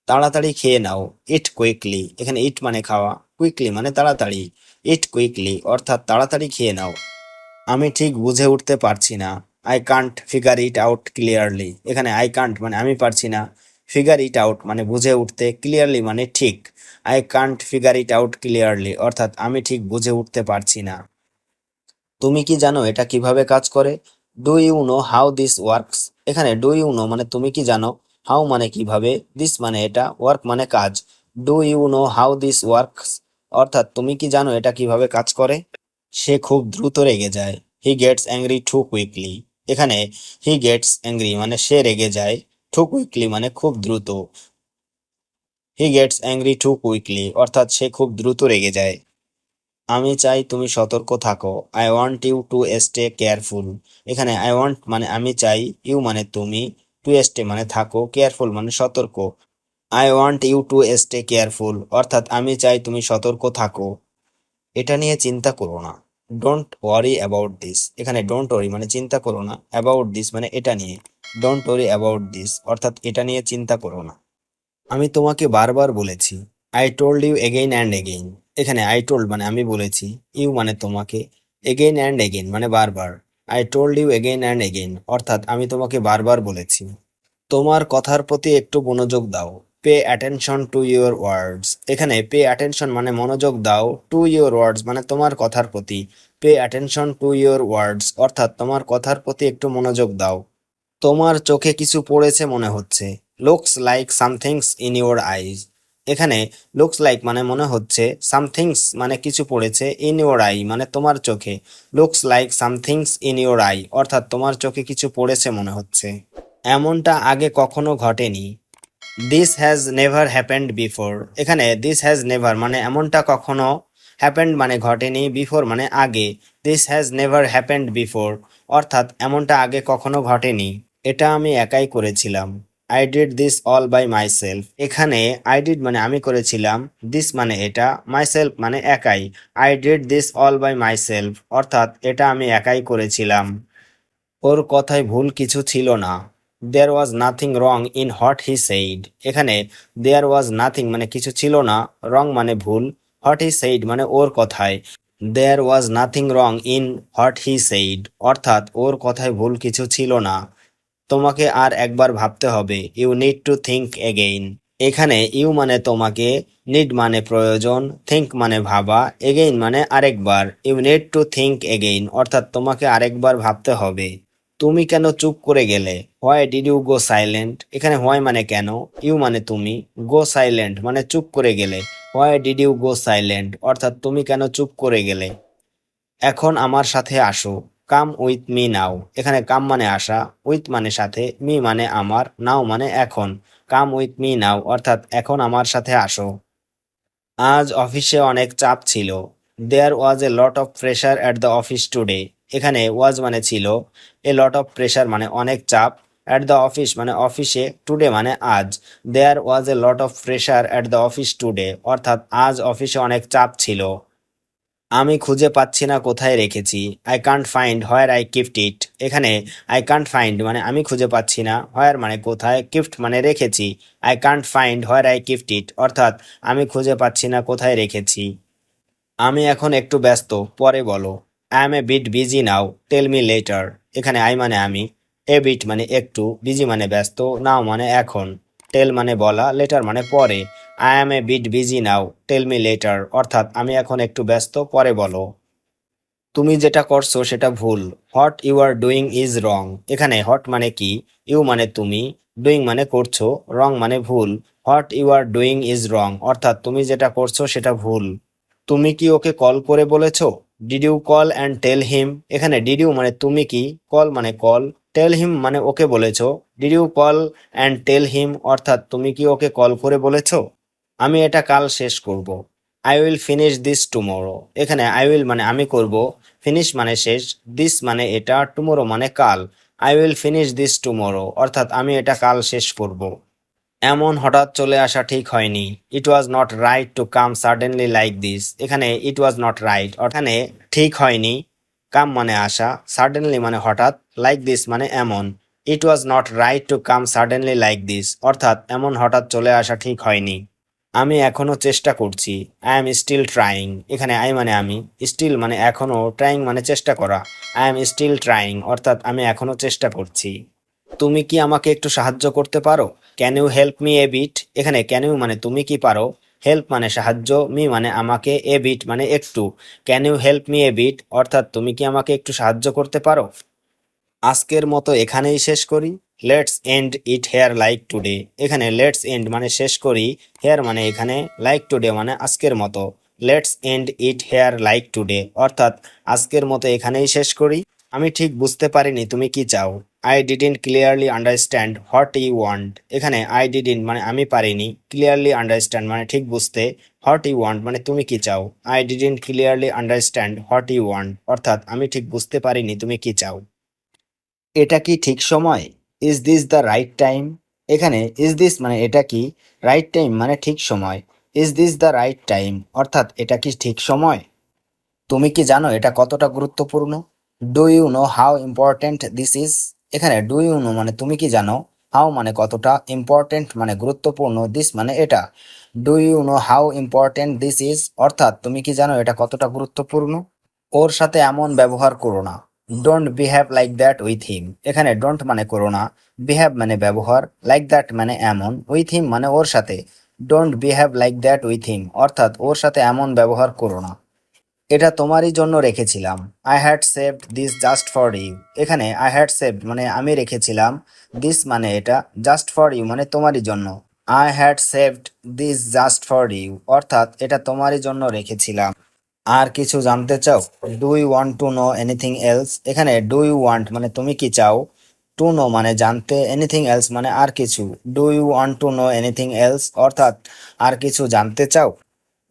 তাড়াতাড়ি খেয়ে নাও, it quickly. এখানে ইট মানে খাওয়া, কুইকলি মানে তাড়াতাড়ি। ইট কুইকলি অর্থাৎ তাড়াতাড়ি খেয়ে নাও। আমি ঠিক বুঝে উঠতে পারছি না, I can't figure it out clearly. এখানে আই কান্ট মানে আমি পারছি না, ফিগার ইট আউট মানে বুঝে উঠতে, ক্লিয়ারলি মানে ঠিক। I can't figure it out clearly অর্থাৎ আমি ঠিক বুঝে উঠতে পারছি না। তুমি কি জানো এটা কিভাবে কাজ করে? Do you know how this works. এখানে ডু ইউ নো মানে তুমি কি জানো, হাউ মানে কিভাবে, দিস মানে এটা, ওয়ার্ক মানে কাজ। Do you know how this works অর্থাৎ তুমি কি জানো এটা কিভাবে কাজ করে। সে খুব দ্রুত রেগে যায়, he gets angry two quickly. এখানে হি গেটস অ্যাংরি মানে সে রেগে যায়, টু কুইকলি মানে খুব দ্রুত। He gets angry two quickly অর্থাৎ সে খুব দ্রুত রেগে যায়। আমি চাই তুমি সতর্ক থাকো, I want you to stay careful. এখানে আই ওয়ান্ট মানে আমি চাই, ইউ মানে তুমি, টু স্টে মানে থাকো, কেয়ারফুল মানে সতর্ক। I want you to stay careful অর্থাৎ আমি চাই তুমি সতর্ক থাকো। এটা নিয়ে চিন্তা করো না, ডোন্ট ওয়ারি অ্যাবাউট দিস। এখানে ডোন্ট ওয়ারি মানে চিন্তা করো না, অ্যাবাউট দিস মানে এটা নিয়ে। ডোন্ট ওয়ারি অ্যাবাউট দিস অর্থাৎ এটা নিয়ে চিন্তা করো না। আমি তোমাকে বারবার বলেছি, I told you again and again. এখানে আই টোল্ড মানে আমি বলেছি, ইউ মানে তোমাকে, এগেইন অ্যান্ড এগেইন মানে বারবার। I told you again and again অর্থাৎ আমি তোমাকে বারবার বলেছি। তোমার কথার প্রতি একটু মনোযোগ দাও, pay attention to your words. এখানে পে অ্যাটেনশন মানে মনোযোগ দাও, টু ইউর ওয়ার্ডস মানে তোমার কথার প্রতি। Pay attention to your words অর্থাৎ তোমার কথার প্রতি একটু মনোযোগ দাও। তোমার চোখে কিছু পড়েছে মনে হচ্ছে, looks like somethings in your eyes. এখানে লুকস লাইক মানে মনে হচ্ছে, সামথিংস মানে কিছু পড়েছে, ইন ইউর আই মানে তোমার চোখে। Looks like somethings in your I অর্থাৎ তোমার চোখে কিছু পড়েছে মনে হচ্ছে। এমনটা আগে কখনো ঘটেনি, this has never happened before. এখানে দিস হ্যাজ নেভার মানে এমনটা কখনো, হ্যাপেন্ড মানে ঘটেনি, বিফোর মানে আগে। This has never happened before অর্থাৎ এমনটা আগে কখনো ঘটেনি। এটা আমি একাই করেছিলাম, I did this all by myself. এখানে আই ডিড মানে আমি করেছিলাম, দিস মানে এটা, মাইসেলফ মানে একাই। I did this all by myself অর্থাৎ এটা আমি একাই করেছিলাম। ওর কথায় ভুল কিছু ছিল না, there was nothing wrong in what he said. এখানে দেয়ার ওয়াজ নাথিং মানে কিছু ছিল না, রং মানে ভুল, হোয়াট হি সেইড মানে ওর কথায়। There was nothing wrong in what he said অর্থাৎ ওর কথায় ভুল কিছু ছিল না। তোমাকে আর একবার ভাবতে হবে, you need to think again. এখানে ইউ মানে তোমাকে, নিড মানে প্রয়োজন, থিঙ্ক মানে ভাবা, এগেইন মানে আরেকবার। You need to think again অর্থাৎ তোমাকে আরেকবার ভাবতে হবে। তুমি কেন চুপ করে গেলে, why did you go silent. এখানে হোয়াই মানে কেন, ইউ মানে তুমি, গো সাইলেন্ট মানে চুপ করে গেলে। Why did you go silent অর্থাৎ তুমি কেন চুপ করে গেলে। এখন আমার সাথে আসো, কাম উইথ মি নাও। এখানে কাম মানে আসা, উইথ মানে সাথে, মি মানে আমার, নাও মানে এখন। কাম উইথ মি নাও অর্থাৎ এখন আমার সাথে আসো। আজ অফিসে অনেক চাপ ছিল, there was a lot of pressure at the office today. এখানে ওয়াজ মানে ছিল, এ লট অফ প্রেশার মানে অনেক চাপ, অ্যাট দ্য অফিস মানে অফিসে, টুডে মানে আজ। There was a lot of pressure at the office today অর্থাৎ আজ অফিসে অনেক চাপ ছিল। আমি খুঁজে পাচ্ছি না কোথায় রেখেছি, I can't find where I kept it. এখানে আই কান্ট ফাইন্ড মানে আমি খুঁজে পাচ্ছি না, হোয়ার মানে কোথায়, কিফট মানে রেখেছি। I can't find where I kept it অর্থাৎ আমি খুঁজে পাচ্ছি না কোথায় রেখেছি। আমি এখন একটু ব্যস্ত, পরে বলো। I am a bit busy now, tell me later. এখানে আই মানে আমি, এ বিট মানে একটু, বিজি মানে ব্যস্ত, নাও মানে এখন, টেল মানে বলা, লেটার মানে পরে। I am a bit busy now, tell me later অর্থাৎ আমি এখন একটু ব্যস্ত, পরে বলো। তুমি যেটা করছো সেটা ভুল, what you are doing is wrong. এখানে হোয়াট মানে কি, ইউ মানে তুমি, ডুইং মানে করছো, রং মানে ভুল। What you are doing is wrong অর্থাৎ তুমি যেটা করছো সেটা ভুল। তুমি কি ওকে কল করে বলেছো, did you call and tell হিম। এখানে ডিড ইউ মানে তুমি কি, কল মানে কল, টেল হিম মানে ওকে বলেছো। Did you call and tell হিম অর্থাৎ তুমি কি ওকে কল করে বলেছো। আমি এটা কাল শেষ করব, I will finish this tomorrow. এখানে আই উইল মানে আমি করব, ফিনিশ মানে শেষ, দিস মানে এটা, টুমোরো মানে কাল। I will finish this tomorrow অর্থাৎ আমি এটা কাল শেষ করব। এমন হঠাৎ চলে আসা ঠিক হয়নি, it was not right to come suddenly like this. এখানে ইট ওয়াজ নট রাইট এখানে ঠিক হয়নি, কাম মানে আসা, সাডেনলি মানে হঠাৎ, লাইক দিস মানে এমন। It was not right to come suddenly like this, অর্থাৎ এমন হঠাৎ চলে আসা ঠিক হয়নি। আমি এখনো চেষ্টা করছি, আই এম স্টিল ট্রাইং। এখানে আই মানে আমি, স্টিল মানে এখনো, ট্রাইং মানে চেষ্টা করা। আই এম স্টিল ট্রাইং অর্থাৎ আমি এখনো চেষ্টা করছি। তুমি কি আমাকে একটু সাহায্য করতে পারো? Can you help me a bit? এখানে ক্যান ইউ মানে তুমি কি পারো, হেল্প মানে সাহায্য, মি মানে আমাকে, এ বিট মানে একটু। Can you help me a bit অর্থাৎ তুমি কি আমাকে একটু সাহায্য করতে পারো? আজকের মতো এখানেই শেষ করি। Let's and it here like today. এখানে লেটস এন্ড মানে শেষ করি, হেয়ার মানে এখানে, লাইক টুডে মানে আজকের মতো। Let's and it here like today অর্থাৎ আজকের মতো এখানেই শেষ করি। আমি ঠিক বুঝতে পারিনি তুমি কি চাও। I didn't clearly understand what you want. এখানে আই ডিডন্ট মানে আমি পারিনি, ক্লিয়ারলি আন্ডারস্ট্যান্ড মানে ঠিক বুঝতে, হোয়াট ইউ ওয়ান্ট মানে তুমি কি চাও। I didn't clearly understand what you want অর্থাৎ আমি ঠিক বুঝতে পারিনি তুমি কি চাও। এটা কি ঠিক সময়? Is this the right time? এখানে ইজ দিস মানে এটা কি, রাইট টাইম মানে ঠিক সময়। Is this the right time অর্থাৎ এটা কি ঠিক সময়? তুমি কি জানো এটা কতটা গুরুত্বপূর্ণ? Do you know how important this is? এখানে ডু ইউ নো মানে তুমি কি জানো, হাউ মানে কতটা, ইম্পর্ট্যান্ট মানে গুরুত্বপূর্ণ, দিস মানে এটা। Do you know how important this is অর্থাৎ তুমি কি জানো এটা কতটা গুরুত্বপূর্ণ? ওর সাথে এমন ব্যবহার করো না। Don't behave like that with him. এখানে ডোন্ট মানে করো না, বিহেভ মানে ব্যবহার, লাইক দ্যাট মানে এমন, উইথ হিম মানে ওর সাথে। Don't behave like that with him অর্থাৎ ওর সাথে এমন ব্যবহার করো না। এটা তোমারই জন্য রেখেছিলাম। I had saved this just for you. এখানে আই হ্যাড সেভড মানে আমি রেখেছিলাম, দিস মানে এটা, জাস্ট ফর ইউ মানে তোমারই জন্য। I had saved this just for you অর্থাৎ এটা তোমারই জন্য রেখেছিলাম। আর কিছু জানতে চাও? Do you want to know anything else? এখানে ডু ইউ ওয়ান্ট মানে তুমি কি চাও, টু নো মানে জানতে, এনিথিং এলস মানে আর কিছু। Do you want to know anything else অর্থাৎ আর কিছু জানতে চাও?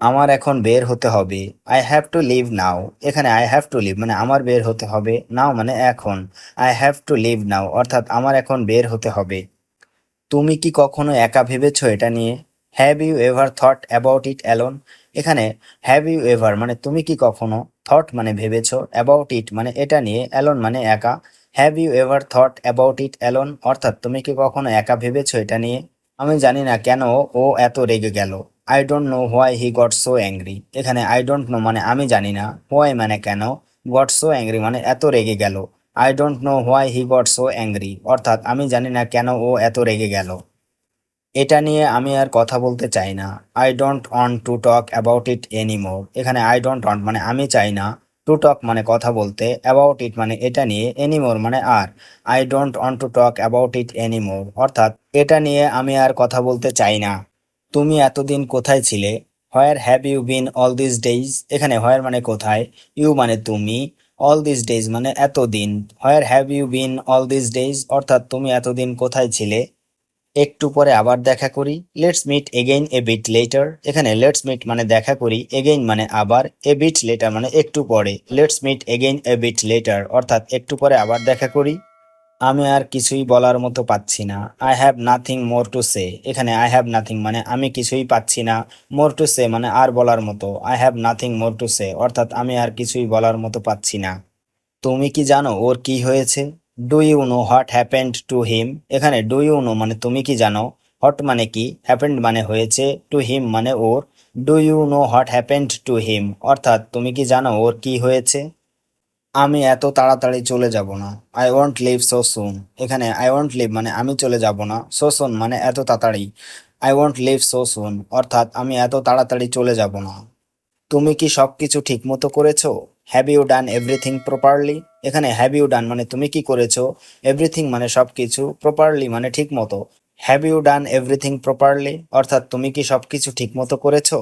আমার এখন বের হতে হবে। আই হ্যাভ টু লিভ নাও। এখানে আই হ্যাভ টু লিভ মানে আমার বের হতে হবে, নাও মানে এখন। আই হ্যাভ টু লিভ নাও অর্থাৎ আমার এখন বের হতে হবে। তুমি কি কখনো একা ভেবেছো এটা নিয়ে? Have you ever thought about it alone? এখানে হ্যাভ ইউ এভার মানে তুমি কি কখনো, থট মানে ভেবেছো, অ্যাবাউট ইট মানে এটা নিয়ে, অ্যালোন মানে একা। Have you ever thought about it alone অর্থাৎ তুমি কি কখনো একা ভেবেছো এটা নিয়ে? আমি জানি না কেন ও এত রেগে গেল। I don't know why he got so angry. এখানে আই ডোন্ট নো মানে আমি জানি না, হোয়াই মানে কেন, গট সো অ্যাংরি মানে এত রেগে গেল। I don't know why he got so angry অর্থাৎ আমি জানি না কেন ও এত রেগে গেল। এটা নিয়ে আমি আর কথা বলতে চাই না। I don't want to talk about it anymore. এখানে আই ডোন্ট ওয়ান্ট মানে আমি চাই না, টু টক মানে কথা বলতে, অ্যাবাউট ইট মানে এটা নিয়ে, এনিমোর মানে আর। I don't want to talk about it anymore অর্থাৎ এটা নিয়ে আমি আর কথা বলতে চাই না। তুমি এতদিন কোথায় ছিলে? Where have you been all this days? এখানে হোয়ার মানে কোথায়, ইউ মানে তুমি, অল দিস ডেইজ মানে এতদিন। Where have you been all this days অর্থাৎ তুমি এতদিন কোথায় ছিলে? একটু পরে আবার দেখা করি। Let's meet again a bit later. এখানে লেটস মিট মানে দেখা করি, এগেইন মানে আবার, এ বিট লেটার মানে একটু পরে। Let's meet again a bit later অর্থাৎ একটু পরে আবার দেখা করি। আমি আর কিছুই বলার মতো পাচ্ছি না। I have nothing more to say. এখানে আই হ্যাভ নাথিং মানে আমি কিছুই পাচ্ছি না, মোর টু সে মানে আর বলার মতো। I have nothing more to say অর্থাৎ আমি আর কিছুই বলার মতো পাচ্ছি না। তুমি কি জানো ওর কি হয়েছে? Do you know what happened to him? এখানে ডু ইউ নো মানে তুমি কি জানো, হোয়াট মানে কি, হ্যাপেন্ড মানে হয়েছে, টু হিম মানে ওর। Do you know what happened to him অর্থাৎ তুমি কি জানো ওর কি হয়েছে? আমি এত তাড়াতাড়ি চলে যাব না। আই ওয়ন্ট লিভ সো সুন। এখানে আই ওয়ন্ট লিভ মানে আমি চলে যাব না, সো সুন মানে এত তাড়াতাড়ি। আই ওয়ন্ট লিভ সো সুন অর্থাৎ আমি এত তাড়াতাড়ি চলে যাব না। তুমি কি সবকিছু ঠিকমতো করেছো? Have you done everything properly? এখানে হ্যাভ ইউ ডান মানে তুমি কি করেছো, এভরিথিং মানে সবকিছু, প্রপারলি মানে ঠিকমতো। Have you done everything properly অর্থাৎ তুমি কি সবকিছু ঠিকমতো করেছো?